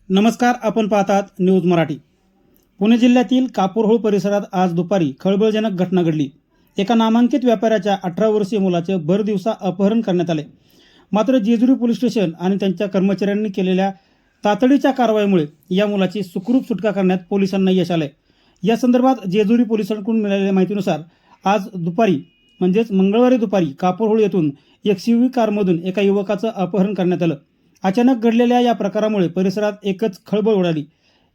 नमस्कार, आपण पाहतात न्यूज मराठी। पुणे जिल्ह्यातील कापूरहोळ परिसरात आज दुपारी खळबळजनक घटना घडली। एका नामांकित व्यापाऱ्याच्या 18 वर्षीय मुलाचे भर दिवसा अपहरण करण्यात आले। मात्र जेजुरी पोलीस स्टेशन आणि त्यांच्या कर्मचाऱ्यांनी केलेल्या तातडीच्या कारवाईमुळे या मुलाची सुखरूप सुटका करण्यात पोलिसांना यश आले। या संदर्भात जेजुरी पोलिसांकडून मिळालेल्या माहितीनुसार आज दुपारी म्हणजेच मंगळवारी दुपारी कापूरहोळ येथून XUV कारमधून एका युवकाचं अपहरण करण्यात आलं। अचानक घडलेल्या या प्रकारामुळे परिसरात एकच खळबळ उडाली।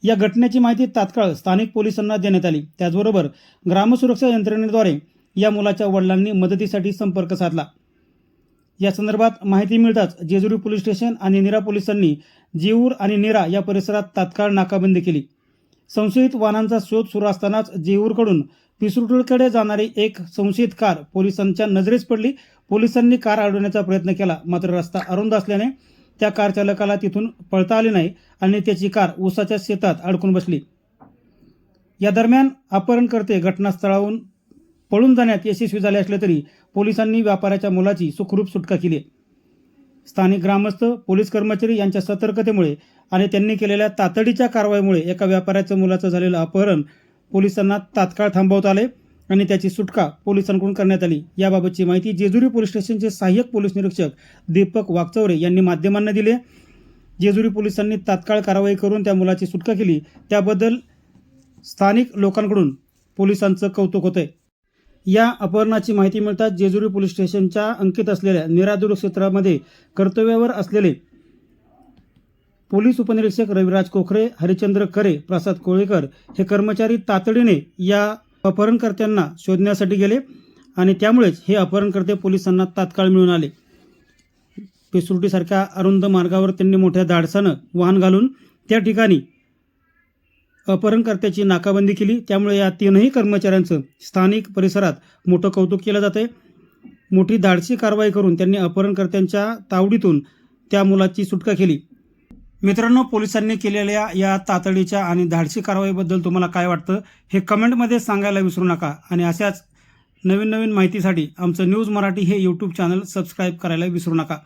या घटनेची माहिती तात्काळ स्थानिक पोलिसांना देण्यात आली। त्याचबरोबर ग्रामसुरक्षा यंत्रणेद्वारे या मुलाच्या वडिलांनी मदतीसाठी संपर्क साधला। या संदर्भात माहिती मिळताच जेजुरी पोलीस स्टेशन आणि नीरा पोलिसांनी जेऊर आणि नीरा या परिसरात तात्काळ नाकाबंदी केली। संशयित वाहनांचा शोध सुरू असतानाच जेऊरकडून पिसुर्टुळकडे जाणारी एक संशयित कार पोलिसांच्या नजरेस पडली। पोलिसांनी कार अडवण्याचा प्रयत्न केला, मात्र रस्ता अरुंद असल्याने त्या कार चालकाला तिथून पळता आले नाही आणि त्याची कार ऊसाच्या शेतात अडकून बसली। या दरम्यान अपहरणकर्ते घटनास्थळावरून पळून जाण्यात यशस्वी झाले असले तरी पोलिसांनी व्यापाऱ्याच्या मुलाची सुखरूप सुटका केली। स्थानिक ग्रामस्थ, पोलीस कर्मचारी यांच्या सतर्कतेमुळे आणि त्यांनी केलेल्या तातडीच्या कारवाईमुळे एका व्यापाऱ्याच्या मुलाचं झालेलं अपहरण पोलिसांना तात्काळ थांबवता आले आणि त्याची सुटका पोलिसांकडून करण्यात आली। याबाबतची माहिती जेजुरी पोलीस स्टेशनचे सहाय्यक पोलीस निरीक्षक दीपक वागचौरे यांनी माध्यमांना दिली। जेजुरी पोलिसांनी तात्काळ कारवाई करून त्या मुलाची सुटका केली, त्याबद्दल स्थानिक लोकांकडून पोलिसांचं कौतुक होतंय। या अपहरणाची माहिती मिळताच जेजुरी पोलीस स्टेशनच्या अंकित असलेल्या निरादूर क्षेत्रामध्ये कर्तव्यावर असलेले पोलीस उपनिरीक्षक रविराज कोखरे, हरिचंद्र करे, प्रसाद कोळेकर हे कर्मचारी तातडीने या अपहरणकर्त्यांना शोधण्यासाठी गेले आणि त्यामुळेच हे अपहरणकर्ते पोलिसांना तात्काळ मिळून आले। पिसुर्टीसारख्या अरुंद मार्गावर त्यांनी मोठ्या धाडसानं वाहन घालून त्या ठिकाणी अपहरणकर्त्याची नाकाबंदी केली। त्यामुळे या तीनही कर्मचाऱ्यांचं स्थानिक परिसरात मोठं कौतुक केलं जातंय। मोठी धाडसी कारवाई करून त्यांनी अपहरणकर्त्यांच्या तावडीतून त्या मुलाची सुटका केली। मित्रांनो, पोलिसांनी केलेल्या या तातडीच्या आणि धाडसी कारवाईबद्दल तुम्हाला काय वाटतं हे कमेंटमध्ये सांगायला विसरू नका आणि अशाच नवीन माहितीसाठी आमचं न्यूज मराठी हे यूट्यूब चॅनल सबस्क्राईब करायला विसरू नका।